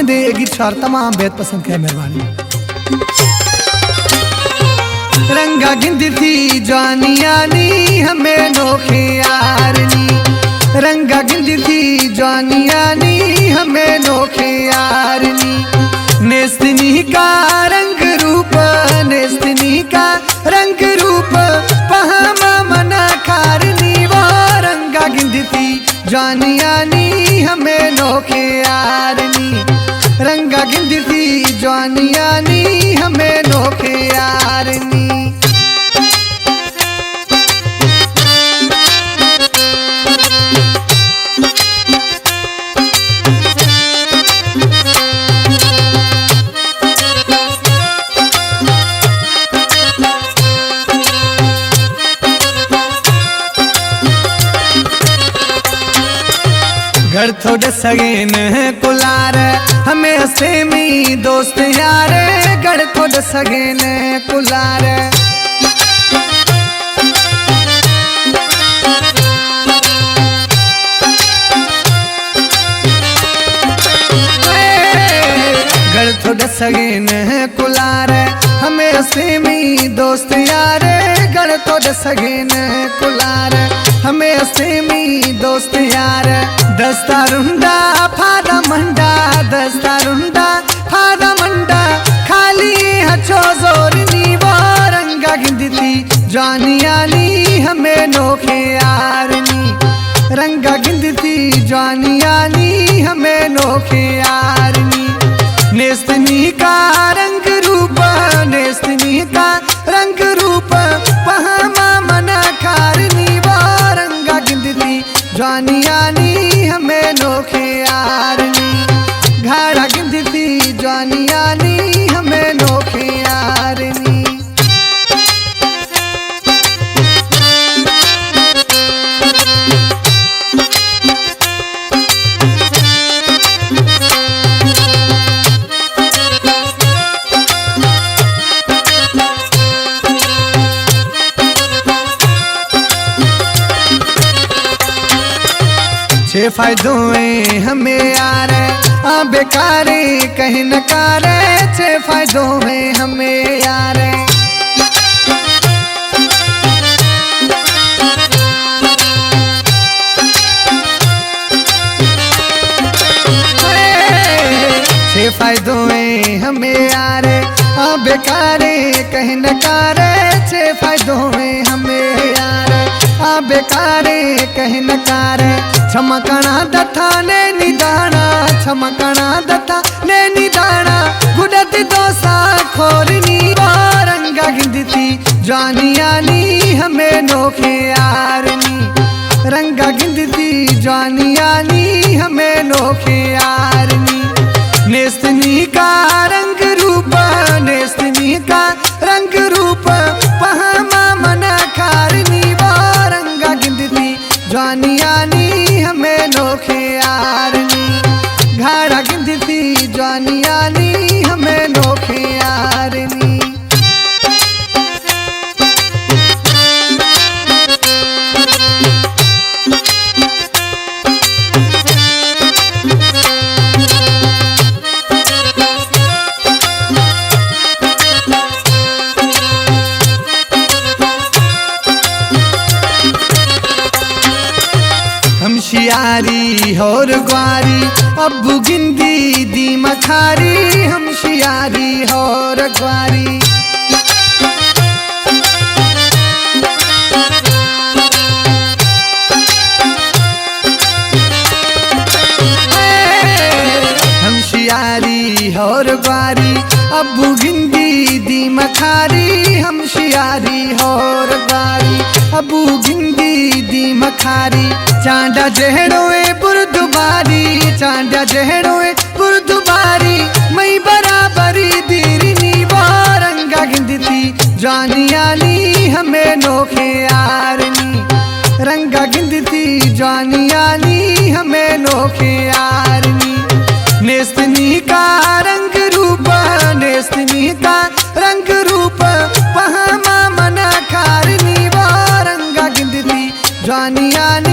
दे गीत शार तमाम बेहद पसंद है, मेहरबानी। रंगा गिंदी थी जानियानी हमें नोखे यारनी, रंगा गिंदी थी जानियानी हमें नोखे यारनी। नेस्तनी का रंग रूप, नेस्तनी का रंग रूप पहामा मना खारनी। वो रंगा गिंदी थी जानियानी हमें नोखे यारनी, रंगा गिंदी थी जानियानी हमें नोखे यारनी। घर थोड़े सगेन कुलार हमें हसेमी दोस्त यार, घर थोड़े सगेन कुलार। घर थोड़े सगेन कुलार हमें हसेमी दोस्त यार, घर थोड़े सगेन कुलार हमें हसेमी दोस्त यार। दस्ता रुंडा फादा मंडा, दस्ता रुंडा फादा मंडा खाली हचो जोरनी। वो रंगा गिंदी थी जानियानी हमें नोखे यारनी, रंगा गिंदी थी जानियानी हमें नोखे यारनी। नेस्तनी का रंग रूप, नेस्तनी का रंग रूप पहामा मना खारनी। वो रंगा गिंदी थी जानियानी हमें नोखे यारनी, घाड़ा गिंदी थी जानियानी हमें नोखे यारनी। छे फायदों हमें यार आ बेकारे कहीं न कारे, छे फायदों में हमें यार। छे फायदों में हमें यार आ बेकारे कहीं न कारे, छे फायदों में हमें यार आ बेकारे कहीं न कारे। छमकना दथा ने निदाना, छमकना दथा ने निदाना गुडत दोसा खोरनी। वो रंगा गिंदी थी जानियानी हमें नोखे यारनी, रंगा गिंदी थी जानियानी हमें नोखे यारनी। नेस्तनी का रंग रूप, नेस्तनी का रंग रूप पहामा मना खारनी। वो रंगा गिंदी थी जानियानी हमें नोखे यारनी, घाड़ा गिंदी थी जानियानी हमें नोखे यारनी। शियारी और ग्वारी अब्बू गिंदी दी मखारी, हम शियारी और ग्वारी। हम शियारी और ग्वारी अब्बू गिंदी दी मखारी, हम शियारी और ग्वारी अब्बू गिंदी दी मखारी। चांडा जहड़ोए बुरदुबारी, चांडा जहड़ोए बुरदुबारी मई बराबरी दीरनी। वो रंगा गिंदी थी जानियानी हमें नोखे यारनी, रंगा गिंदी थी जानियानी हमें नोखे यारनी। नेस्तनी का रंग रूप, नेस्तनी का रंग रूप पहामा मना खारनी। वो रंगा गिंदी थी जानियानी